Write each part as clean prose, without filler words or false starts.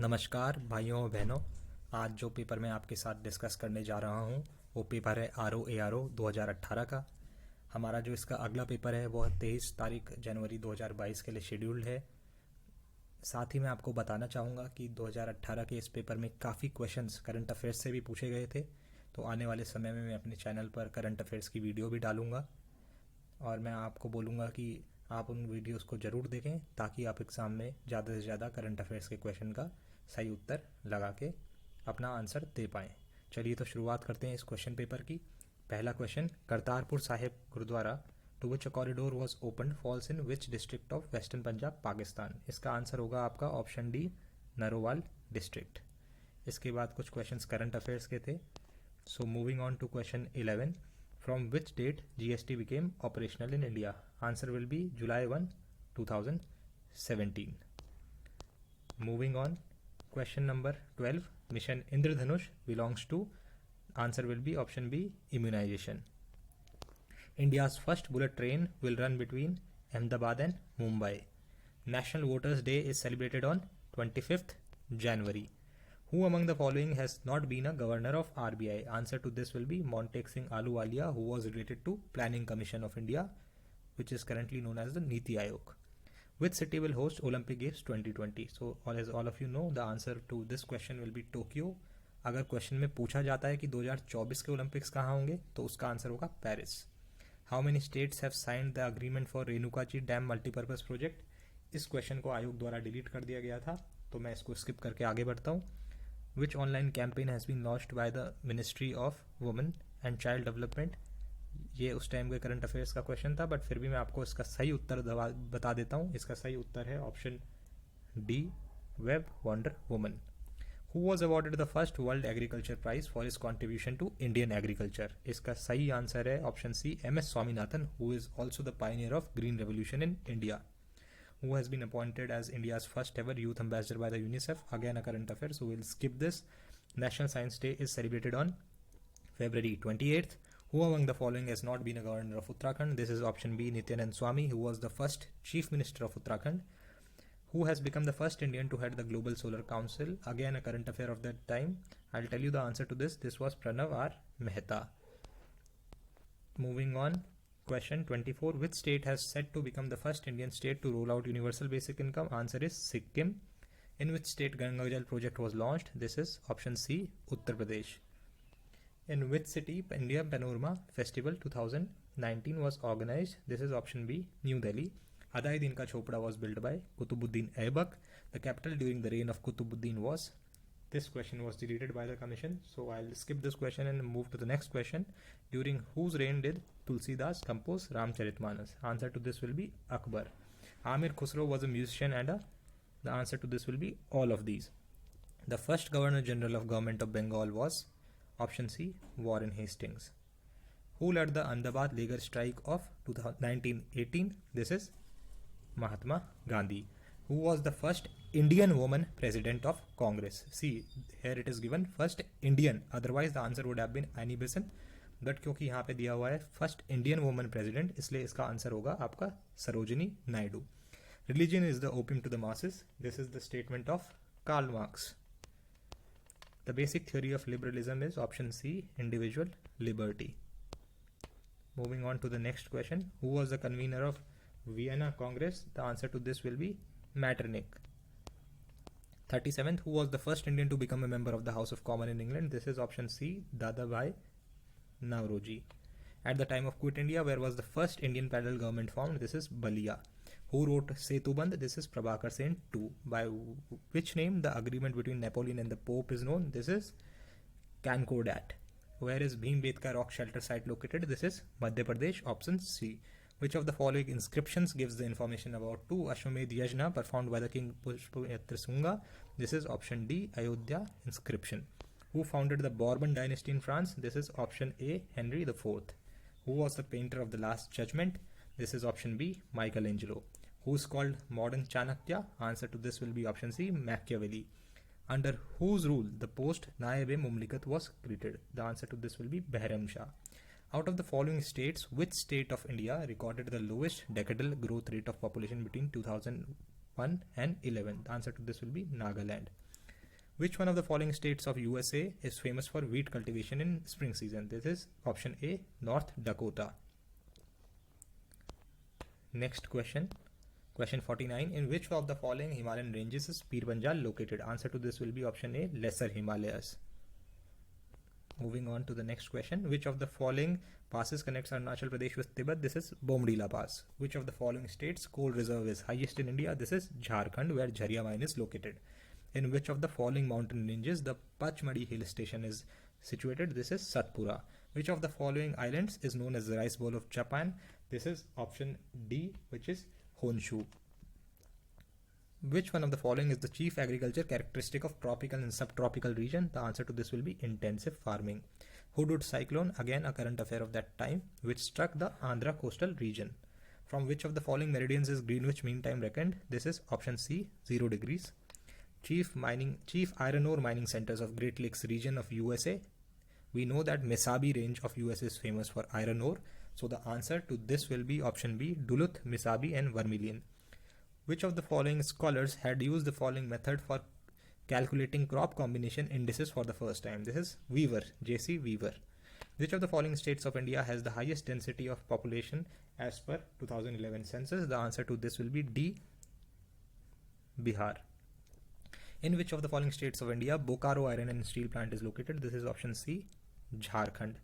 नमस्कार भाइयों और बहनों। आज जो पेपर मैं आपके साथ डिस्कस करने जा रहा हूँ वो पेपर है RO 2018 का। हमारा जो इसका अगला पेपर है वो 23 तारीख जनवरी 2022 के लिए शेड्यूल्ड है। साथ ही मैं आपको बताना चाहूँगा कि 2018 के इस पेपर में काफ़ी क्वेश्चंस करंट अफेयर्स से भी पूछे गए थे। तो आने वाले समय में मैं अपने चैनल पर करंट अफेयर्स की वीडियो भी डालूँगा और मैं आपको बोलूँगा कि आप उन वीडियोस को ज़रूर देखें ताकि आप एग्ज़ाम में ज़्यादा से ज़्यादा करंट अफेयर्स के क्वेश्चन का सही उत्तर लगा के अपना आंसर दे पाएँ। चलिए तो शुरुआत करते हैं इस क्वेश्चन पेपर की। पहला question, Kartarpur Sahib Gurdwara to which a corridor was open falls in which district of western Punjab Pakistan. इसका आंसर होगा आपका ऑप्शन डी, नरोवाल डिस्ट्रिक्ट। इसके बाद कुछ क्वेश्चंस करंट अफेयर्स के थे। So moving on to question 11, from which date GST became operational in India? Answer will be July 1, 2017. Moving on, question number 12, Mission Indradhanush belongs to, answer will be option B, immunization. India's first bullet train will run between Ahmedabad and Mumbai. National Voters' Day is celebrated on 25th January. Who among the following has not been a governor of RBI? Answer to this will be Montek Singh Ahluwalia, who was related to Planning Commission of India, which is currently known as the Niti Aayog. Which city will host Olympic Games 2020? So as all of you know, the answer to this question will be Tokyo. अगर question में पूछा जाता है कि 2024 के Olympics कहाँ होंगे तो उसका आंसर होगा Paris. How many states have signed the agreement for Renukaji dam multipurpose project? इस क्वेश्चन को आयोग द्वारा डिलीट कर दिया गया था तो मैं इसको स्किप करके आगे बढ़ता हूँ। Which online campaign has been launched by the Ministry of Women and Child Development? ये उस टाइम के करंट अफेयर्स का क्वेश्चन था, बट फिर भी मैं आपको इसका सही उत्तर बता देता हूँ। इसका सही उत्तर है option D, web wonder woman. Who was awarded the first World Agriculture Prize for his contribution to Indian agriculture? इसका सही आंसर है option C, MS Swaminathan, who is also the pioneer of Green Revolution in India. Who has been appointed as India's first ever youth ambassador by the UNICEF? Again a current affair, so we'll skip this. National Science Day is celebrated on February 28th. Who among the following has not been a governor of Uttarakhand? This is option B, Nityanand Swami, who was the first chief minister of Uttarakhand. Who has become the first Indian to head the Global Solar Council? Again a current affair of that time. I'll tell you the answer to this. This was Pranav R. Mehta. Moving on. Question 24, which state has said to become the first Indian state to roll out universal basic income? Answer is Sikkim. In which state Ganga Jal project was launched? This is option C, Uttar Pradesh. In which city India Panorama Festival 2019 was organized? This is option B, New Delhi. Adai Din Ka Chopra was built by Kutubuddin Aibak. The capital during the reign of Kutubuddin was? This question was deleted by the commission, so I'll skip this question and move to the next question. During whose reign did Tulsidas compose Ramcharitmanas? Answer to this will be Akbar. Amir Khusro was a musician and the answer to this will be all of these. The first Governor General of Government of Bengal was option C, Warren Hastings. Who led the Ahmedabad labor strike of 1918? This is Mahatma Gandhi. Who was the first Indian woman president of Congress? See, here it is given first Indian, otherwise the answer would have been Annie Besant, but क्योंकि यहाँ पे दिया हुआ है first Indian woman president, इसलिए इसका answer होगा आपका Sarojini Naidu. Religion is the opium to the masses, this is the statement of Karl Marx. The basic theory of liberalism is option C, individual liberty. Moving on to the next question, who was the convener of Vienna Congress? The answer to this will be Metternich. 37th, who was the first Indian to become a member of the House of Commons in England? This is option C, Dadabhai Nauroji. At the time of Quit India, where was the first Indian parallel government formed? This is Balia. Who wrote Setubandh? This is Prabhakar Sen II. By which name the agreement between Napoleon and the Pope is known? This is Concordat. Where is Bhimbetka rock shelter site located? This is Madhya Pradesh, option C. Which of the following inscriptions gives the information about two Ashwamedh Yajna performed by the king Pushpamitra Sunga? This is option D, Ayodhya inscription. Who founded the Bourbon dynasty in France? This is option A, Henry IV. Who was the painter of the Last Judgment? This is option B, Michelangelo. Who is called modern Chanakya? Answer to this will be option C, Machiavelli. Under whose rule the post Naib-e-Mumlikat was created? The answer to this will be Behram Shah. Out of the following states, which state of India recorded the lowest decadal growth rate of population between 2001 and 11? The answer to this will be Nagaland. Which one of the following states of USA is famous for wheat cultivation in spring season? This is option A, North Dakota. Next question. Question 49. In which of the following Himalayan ranges is Pir Panjal located? Answer to this will be option A, Lesser Himalayas. Moving on to the next question. Which of the following passes connects Arunachal Pradesh with Tibet? This is Bomdila Pass. Which of the following states coal reserve is highest in India? This is Jharkhand, where Jharia mine is located. In which of the following mountain ranges the Pachmadi hill station is situated? This is Satpura. Which of the following islands is known as the rice bowl of Japan? This is option D, which is Honshu. Which one of the following is the chief agriculture characteristic of tropical and subtropical region? The answer to this will be intensive farming. Hudud cyclone, again a current affair of that time, which struck the Andhra coastal region. From which of the following meridians is Greenwich Mean Time reckoned? This is option C, 0 degrees. Chief iron ore mining centers of Great Lakes region of USA. We know that Mesabi range of US is famous for iron ore. So the answer to this will be option B, Duluth, Mesabi and Vermilion. Which of the following scholars had used the following method for calculating crop combination indices for the first time? This is Weaver, J.C. Weaver. Which of the following states of India has the highest density of population as per 2011 census? The answer to this will be D, Bihar. In which of the following states of India Bokaro iron and steel plant is located? This is option C, Jharkhand.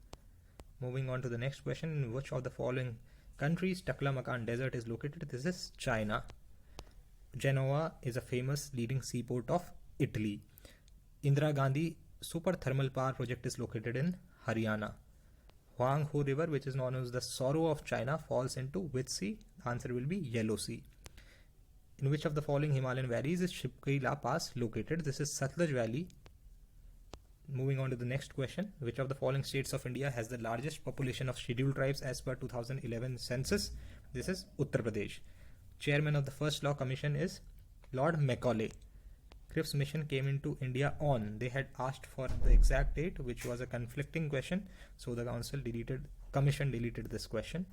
Moving on to the next question. In which of the following countries Taklamakan desert is located? This is China. Genoa is a famous leading seaport of Italy. Indira Gandhi super thermal power project is located in Haryana. Huang Ho River, which is known as the sorrow of China, falls into which sea? The answer will be Yellow Sea. In which of the following Himalayan valleys is Shipkaila Pass located? This is Satluj Valley. Moving on to the next question. Which of the following states of India has the largest population of scheduled tribes as per 2011 census? This is Uttar Pradesh. Chairman of the First Law Commission is Lord Macaulay. Cripps mission came into India on. They had asked for the exact date, which was a conflicting question. So the commission deleted this question.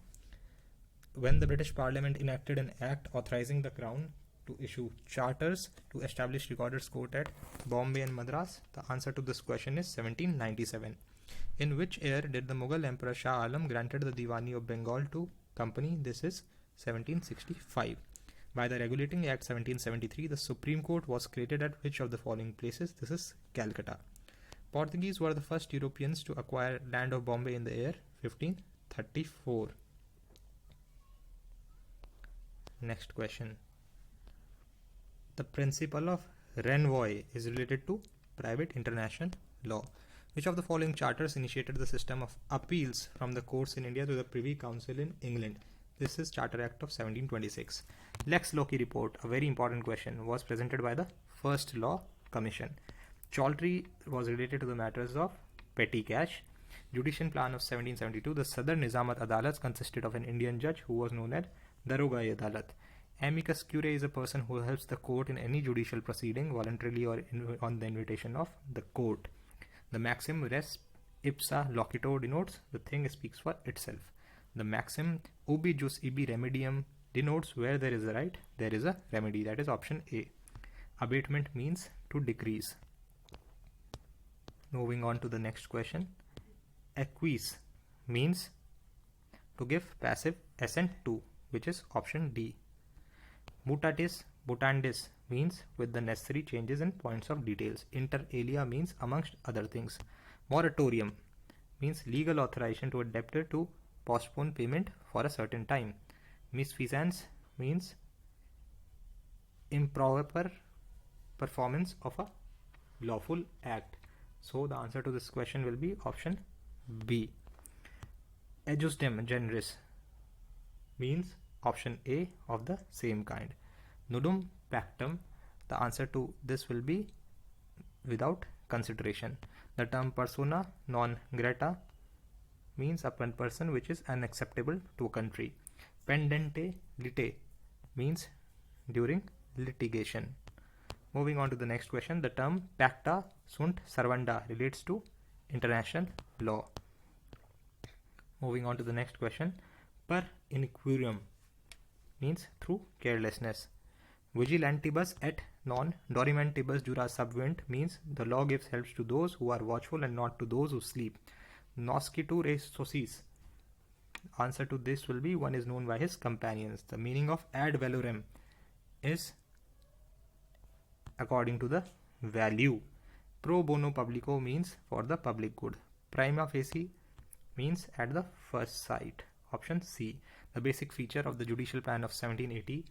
When the British Parliament enacted an act authorizing the Crown to issue charters to establish Recorders Court at Bombay and Madras? The answer to this question is 1797. In which year did the Mughal Emperor Shah Alam granted the Diwani of Bengal to company? This is 1765. By the Regulating Act 1773, the Supreme Court was created at which of the following places? This is Calcutta. Portuguese were the first Europeans to acquire land of Bombay in the year 1534. Next question. The principle of renvoi is related to private international law. Which of the following charters initiated the system of appeals from the courts in India to the Privy Council in England? This is Charter Act of 1726. Lex Loci report, a very important question, was presented by the First Law Commission. Chaudhry was related to the matters of petty cash. Judicial Plan of 1772, the Sadar Nizamat Adalats consisted of an Indian judge who was known as Daroga Adalat. Amicus curiae is a person who helps the court in any judicial proceeding voluntarily or on the invitation of the court. The maxim res ipsa loquitur denotes the thing speaks for itself. The maxim ubi jus ibi remedium denotes where there is a right, there is a remedy. That is option A. Abatement means to decrease. Moving on to the next question. Acquiesce means to give passive assent to, which is option D. Mutatis mutandis means with the necessary changes in points of details. Inter alia means amongst other things. Moratorium means legal authorization to a debtor to postpone payment for a certain time. Misfeasance means improper performance of a lawful act. So the answer to this question will be option B. Adjustem generis means option A of the same kind. Nudum pactum, the answer to this will be without consideration. The term persona non grata means a person which is unacceptable to a country. Pendente lite means during litigation. Moving on to the next question. The term pacta sunt servanda relates to international law. Moving on to the next question. Per inquirum means through carelessness. Vigilantibus et non. Dorimentibus jura subvent means the law gives help to those who are watchful and not to those who sleep. Noscitur res socis. Answer to this will be one is known by his companions. The meaning of ad valorem is according to the value. Pro bono publico means for the public good. Prima facie means at the first sight. Option C. The basic feature of the judicial plan of 1780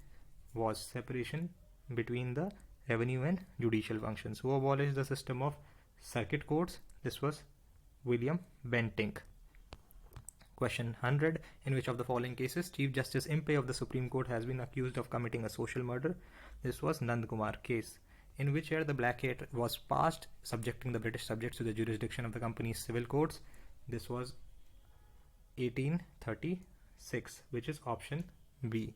was separation between the revenue and judicial functions. Who abolished the system of circuit courts? This was William Bentinck. Question 100. In which of the following cases Chief Justice Impey of the Supreme Court has been accused of committing a social murder? This was Nand Kumar case. In which year the Black Act was passed, subjecting the British subjects to the jurisdiction of the company's civil courts? This was 1836, which is option B.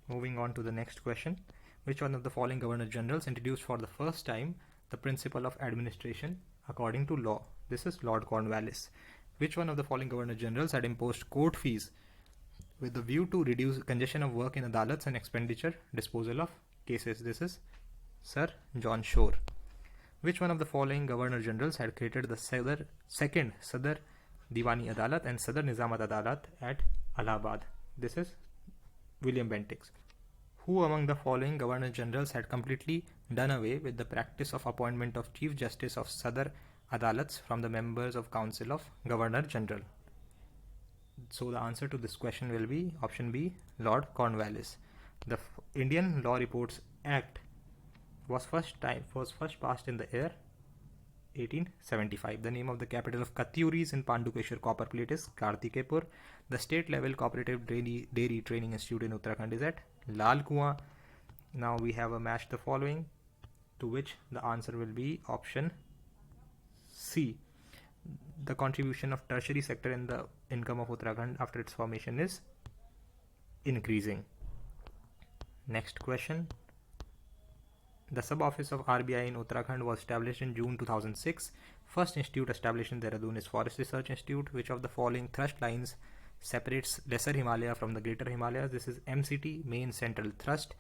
Moving on to the next question. Which one of the following Governor Generals introduced for the first time the principle of administration according to law? This is Lord Cornwallis. Which one of the following Governor Generals had imposed court fees with the view to reduce congestion of work in adalats and expenditure disposal of cases? This is Sir John Shore. Which one of the following Governor Generals had created the second Sadar Diwani Adalat and Sadar Nizamat Adalat at Allahabad? This is William Bentinck. Who among the following Governor Generals had completely done away with the practice of appointment of Chief Justice of Sadar Adalats from the members of Council of Governor General? So the answer to this question will be option B, Lord Cornwallis. The Indian Law Reports Act was first passed in the year 1875. The name of the capital of Katyuris in Pandukeshwar copper plate is Kartikepur. The state level cooperative dairy training institute in Uttarakhand is at Lal Kuan. Now we have a match the following, to which the answer will be option C. The contribution of tertiary sector in the income of Uttarakhand after its formation is increasing. Next question. The sub-office of RBI in Uttarakhand was established in June 2006. First institute established in Dehradun is Forest Research Institute. Which of the following thrust lines separates Lesser Himalaya from the Greater Himalayas? This is MCT, Main Central Thrust.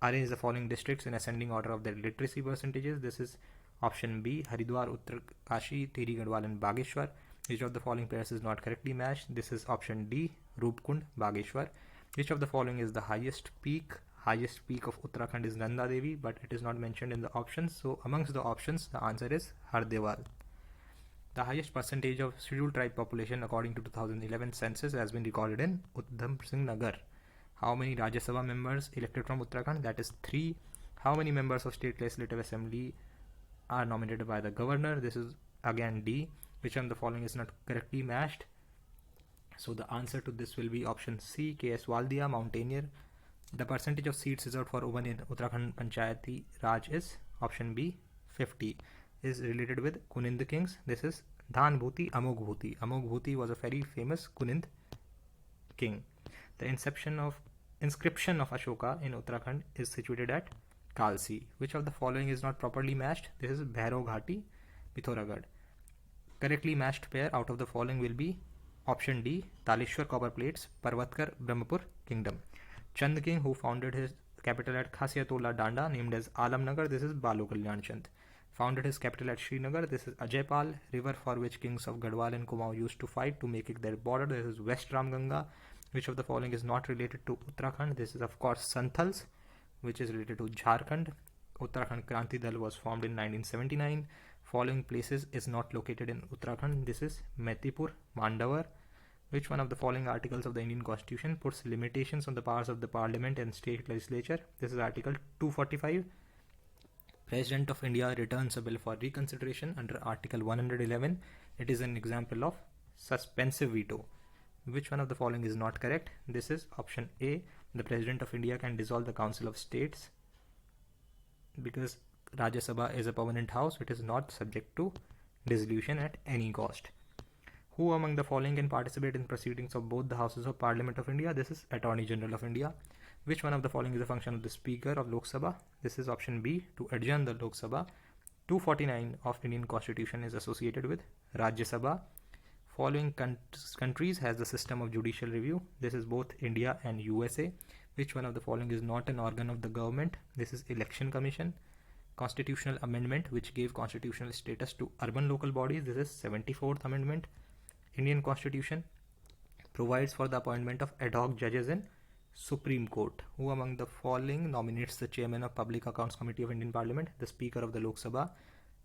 Arrange the following districts in ascending order of their literacy percentages. This is option B, Haridwar, Uttarkashi, Tiri Gadwal and Bageshwar. Which of the following pairs is not correctly matched? This is option D, Roopkund, Bageshwar. Which of the following is the highest peak? Highest peak of Uttarakhand is Nanda Devi, but it is not mentioned in the options. So amongst the options, the answer is Hardeval. The highest percentage of scheduled tribe population according to 2011 census has been recorded in Udham Singh Nagar. How many Rajya Sabha members elected from Uttarakhand? That is 3. How many members of State Legislative Assembly are nominated by the governor? This is again D. Which one of the following is not correctly matched? So the answer to this will be option C, K.S. Waldia, Mountaineer. The percentage of seats reserved for women in Uttarakhand Panchayati Raj is option B, 50. Is related with Kunind kings. This is Dhan Bhuti, Amog Bhuti. Amog Bhuti was a very famous Kunind king. The inscription of Ashoka in Uttarakhand is situated at Kalsi. Which of the following is not properly matched? This is Bhairav Ghati, Pithoragarh. Correctly matched pair out of the following will be option D, Taleshwar copper plates, Parvatkar, Brahmapur kingdom. Chand King, who founded his capital at Khasiatola Danda, named as Alamnagar. This is Balu Kalyan Chand. Founded his capital at Srinagar. This is Ajaypal, river for which kings of Gadwal and Kumaon used to fight to make it their border. This is West Ramganga. Which of the following is not related to Uttarakhand? This is of course Santhals, which is related to Jharkhand. Uttarakhand Kranti Dal was formed in 1979. Following places is not located in Uttarakhand. This is Metipur, Mandavar. Which one of the following articles of the Indian Constitution puts limitations on the powers of the Parliament and State Legislature? This is Article 245. President of India returns a bill for reconsideration under Article 111. It is an example of suspensive veto. Which one of the following is not correct? This is option A. The President of India can dissolve the Council of States because Rajya Sabha is a permanent house. It is not subject to dissolution at any cost. Who among the following can participate in proceedings of both the Houses of Parliament of India? This is Attorney General of India. Which one of the following is a function of the Speaker of Lok Sabha? This is option B, to adjourn the Lok Sabha. 249 of Indian Constitution is associated with Rajya Sabha. Following countries has the system of judicial review. This is both India and USA. Which one of the following is not an organ of the government? This is Election Commission. Constitutional amendment which gave constitutional status to urban local bodies. This is 74th Amendment. Indian Constitution provides for the appointment of ad hoc judges in Supreme Court. Who among the following nominates the chairman of Public Accounts Committee of Indian Parliament? The Speaker of the Lok Sabha.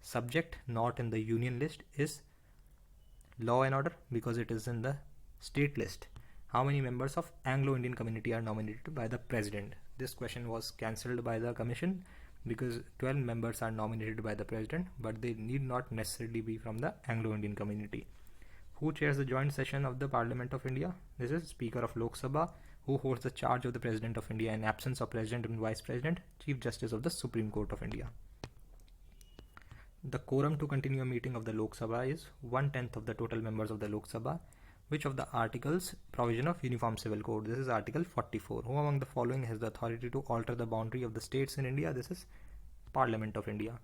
Subject not in the union list is Law and Order because it is in the state list. How many members of Anglo-Indian community are nominated by the President? This question was cancelled by the Commission because 12 members are nominated by the President, but they need not necessarily be from the Anglo-Indian community. Who chairs the joint session of the Parliament of India? This is Speaker of Lok Sabha. Who holds the charge of the President of India in absence of President and Vice President? Chief Justice of the Supreme Court of India. The quorum to continue a meeting of the Lok Sabha is 1/10 of the total members of the Lok Sabha. Which of the articles provision of Uniform Civil Code? This is Article 44. Who among the following has the authority to alter the boundary of the states in India? This is Parliament of India.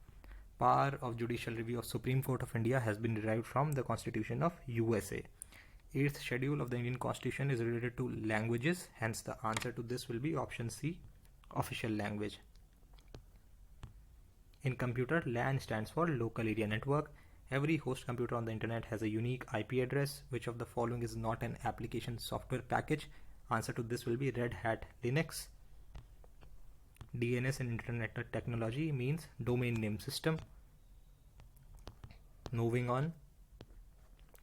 Power of judicial review of Supreme Court of India has been derived from the Constitution of USA. 8th schedule of the Indian Constitution is related to languages. Hence the answer to this will be option C, official language. In computer, LAN stands for local area network. Every host computer on the internet has a unique IP address. Which of the following is not an application software package? Answer to this will be Red Hat Linux. DNS in Internet Technology means domain name system. Moving on,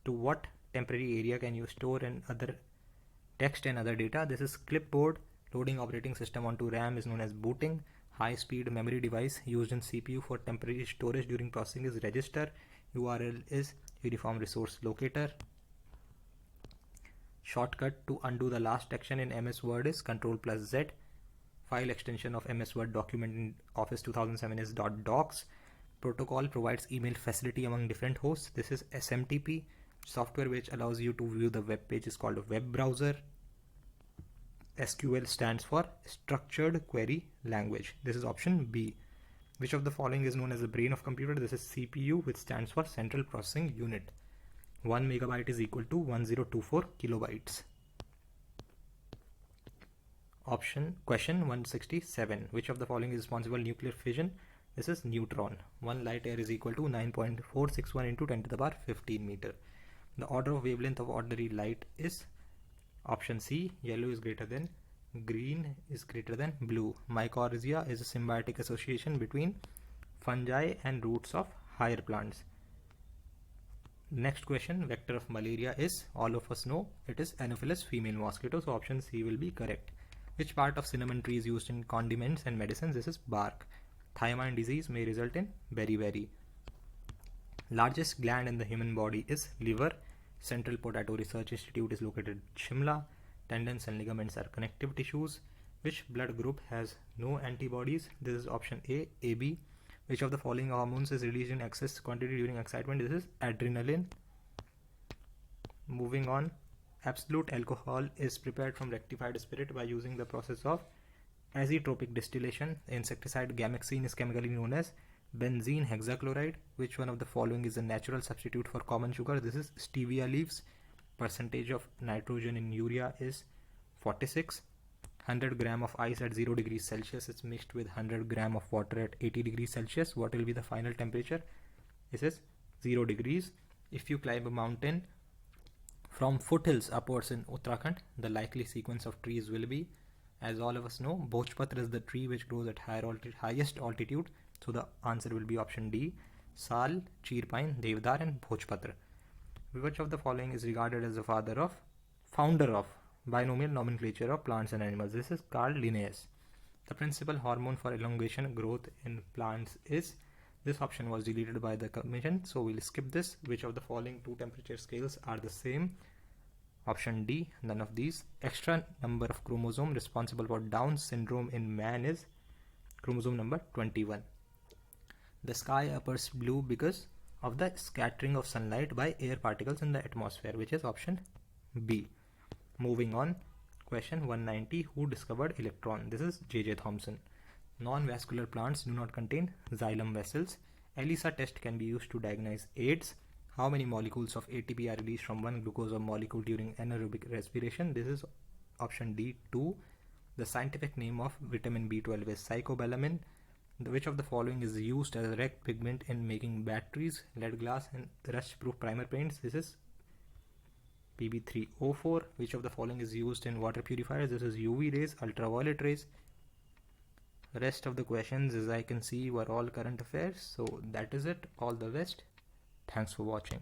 to what temporary area can you store and other text and other data? This is clipboard. Loading operating system onto RAM is known as booting. High-speed memory device used in CPU for temporary storage during processing is register. URL is Uniform Resource Locator. Shortcut to undo the last action in MS Word is Ctrl+Z. File extension of MS Word document in Office 2007 is .docs. Protocol provides email facility among different hosts. This is SMTP. Software which allows you to view the web page is called a web browser. SQL stands for Structured Query Language. This is option B. Which of the following is known as the brain of computer? This is CPU, which stands for Central Processing Unit. 1 megabyte is equal to 1024 kilobytes. Question 167. Which of the following is responsible for nuclear fission? This is neutron. 1 light year is equal to 9.461 into 10 to the power 15 meter. The order of wavelength of ordinary light is option C. Yellow is greater than green is greater than blue. Mycorrhiza is a symbiotic association between fungi and roots of higher plants. Next question, vector of malaria is, all of us know, it is Anopheles female mosquito. So option C will be correct. Which part of cinnamon tree is used in condiments and medicines? This is bark. Thiamine disease may result in beriberi. Largest gland in the human body is liver. Central Potato Research Institute is located in Shimla. Tendons and ligaments are connective tissues. Which blood group has no antibodies? This is option A, AB. Which of the following hormones is released in excess quantity during excitement? This is adrenaline. Moving on, absolute alcohol is prepared from rectified spirit by using the process of azeotropic distillation. Insecticide gamexine is chemically known as benzene hexachloride. Which one of the following is a natural substitute for common sugar? This is stevia leaves. Percentage of nitrogen in urea is 46. 100 gram of ice at 0 degrees Celsius is mixed with 100 gram of water at 80 degrees Celsius. What will be the final temperature? This is 0 degrees. If you climb a mountain from foothills upwards in Uttarakhand, the likely sequence of trees will be, as all of us know, Bhojpatra is the tree which grows at highest altitude. So the answer will be option D, Sal, Cheerpine, Devdar and Bhojpatra. Which of the following is regarded as the founder of binomial nomenclature of plants and animals? This is Carl Linnaeus. The principal hormone for elongation growth in plants is, this option was deleted by the commission, so we'll skip this. Which of the following two temperature scales are the same? Option D, none of these. Extra number of chromosome responsible for Down syndrome in man is chromosome number 21. The sky appears blue because of the scattering of sunlight by air particles in the atmosphere, which is option B. Moving on, question 190. Who discovered electron? This is J.J. Thomson. Non-vascular plants do not contain xylem vessels. ELISA test can be used to diagnose AIDS. How many molecules of ATP are released from one glucose molecule during anaerobic respiration? This is option D, 2. The scientific name of vitamin B12 is psycobalamin. Which of the following is used as a red pigment in making batteries, lead glass, and rust-proof primer paints? This is Pb3O4. Which of the following is used in water purifiers? This is UV rays, ultraviolet rays. Rest of the questions, as I can see, were all current affairs. So that is it. All the best. Thanks for watching.